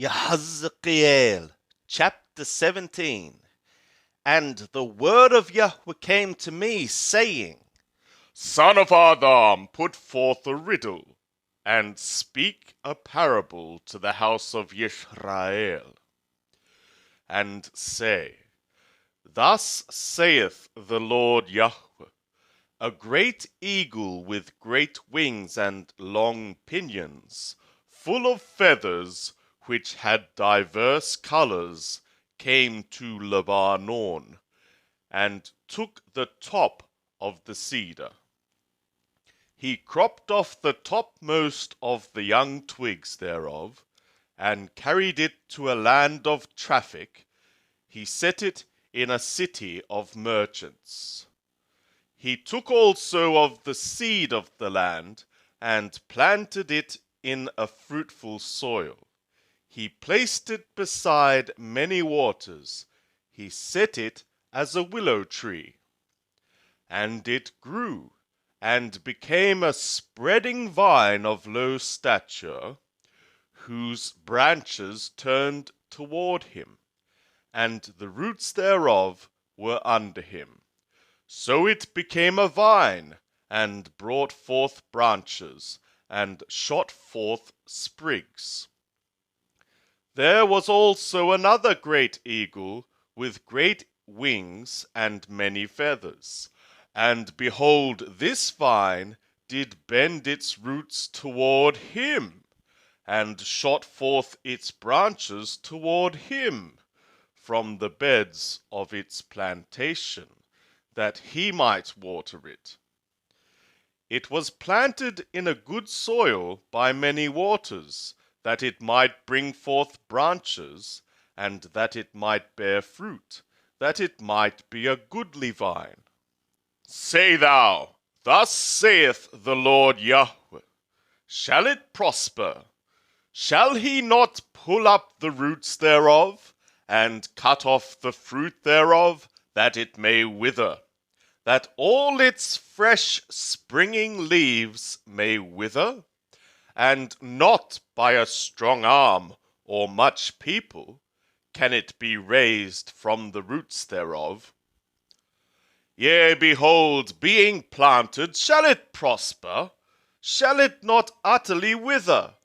Ezekiel, chapter 17. And the word of Yahweh came to me, saying, Son of Adam, put forth a riddle, and speak a parable to the house of Israel, and say, Thus saith the Lord Yahweh, a great eagle with great wings and long pinions, full of feathers, which had diverse colors, came to Lebanon, and took the top of the cedar. He cropped off the topmost of the young twigs thereof, and carried it to a land of traffic. He set it in a city of merchants. He took also of the seed of the land, and planted it in a fruitful soil. He placed it beside many waters. He set it as a willow tree. And it grew, and became a spreading vine of low stature, whose branches turned toward him, and the roots thereof were under him. So it became a vine, and brought forth branches, and shot forth sprigs. There was also another great eagle, with great wings and many feathers. And behold, this vine did bend its roots toward him, and shot forth its branches toward him, from the beds of its plantation, that he might water it. It was planted in a good soil by many waters, that it might bring forth branches, and that it might bear fruit, that it might be a goodly vine. Say thou, Thus saith the Lord Yahweh, Shall it prosper? Shall he not pull up the roots thereof, and cut off the fruit thereof, that it may wither, that all its fresh springing leaves may wither? And not by a strong arm or much people can it be raised from the roots thereof. Yea, behold, being planted, shall it prosper? Shall it not utterly wither,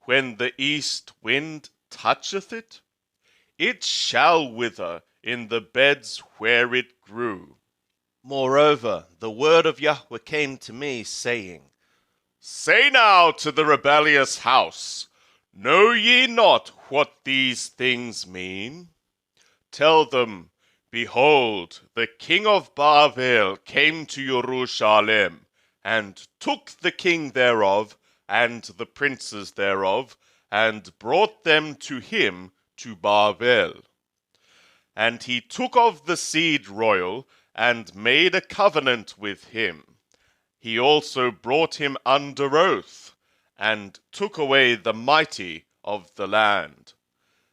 when the east wind toucheth it? It shall wither in the beds where it grew. Moreover, the word of Yahweh came to me, saying, Say now to the rebellious house, Know ye not what these things mean? Tell them, Behold, the king of Babel came to Jerusalem, and took the king thereof, and the princes thereof, and brought them to him to Babel. And he took of the seed royal, and made a covenant with him. He also brought him under oath, and took away the mighty of the land,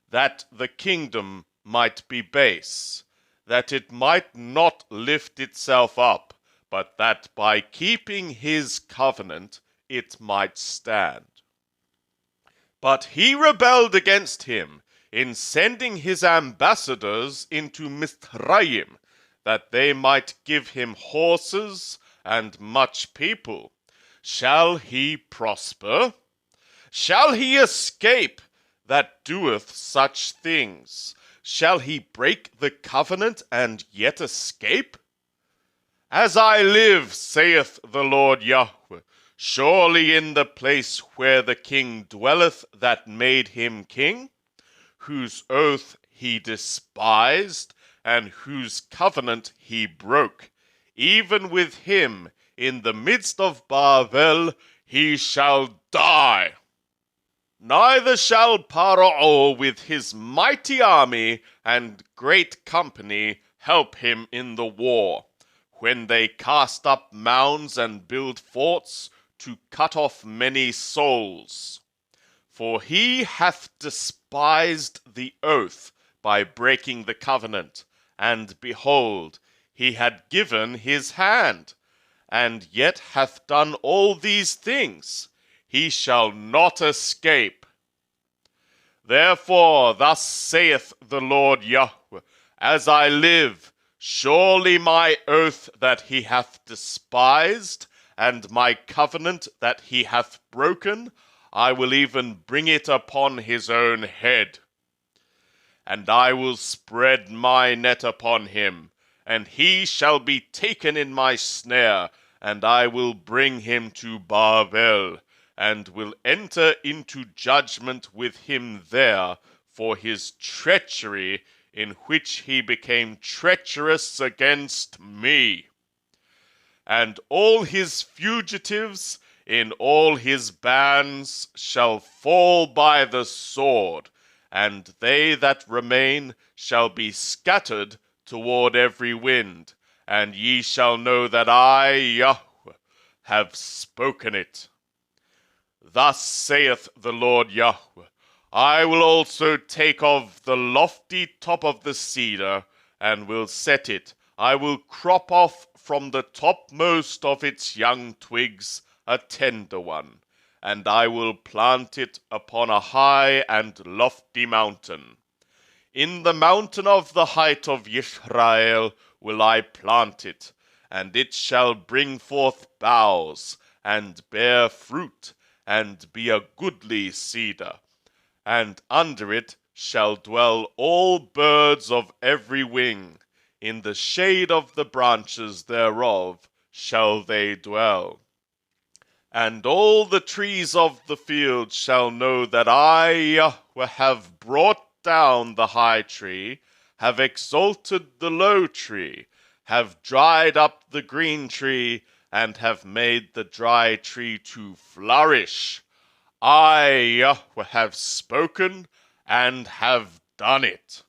that the kingdom might be base, that it might not lift itself up, but that by keeping his covenant it might stand. But he rebelled against him in sending his ambassadors into Mizraim, that they might give him horses and much people. Shall he prosper? Shall he escape that doeth such things? Shall he break the covenant and yet escape? As I live, saith the Lord Yahweh, surely in the place where the king dwelleth that made him king, whose oath he despised, and whose covenant he broke, even with him in the midst of Babel, he shall die. Neither shall Pharaoh with his mighty army and great company help him in the war, when they cast up mounds and build forts to cut off many souls. For he hath despised the oath by breaking the covenant, and behold, he had given his hand, and yet hath done all these things. He shall not escape. Therefore, thus saith the Lord Yahweh, as I live, surely my oath that he hath despised, and my covenant that he hath broken, I will even bring it upon his own head. And I will spread my net upon him, and he shall be taken in my snare, and I will bring him to Babel, and will enter into judgment with him there for his treachery, in which he became treacherous against me. And all his fugitives in all his bands shall fall by the sword, and they that remain shall be scattered toward every wind, and ye shall know that I, Yahweh, have spoken it. Thus saith the Lord Yahweh, I will also take of the lofty top of the cedar, and will set it. I will crop off from the topmost of its young twigs a tender one, and I will plant it upon a high and lofty mountain. In the mountain of the height of Israel will I plant it, and it shall bring forth boughs, and bear fruit, and be a goodly cedar. And under it shall dwell all birds of every wing. In the shade of the branches thereof shall they dwell. And all the trees of the field shall know that I, Yahweh, have brought down the high tree, have exalted the low tree, have dried up the green tree, and have made the dry tree to flourish. I, Yahweh, have spoken and have done it.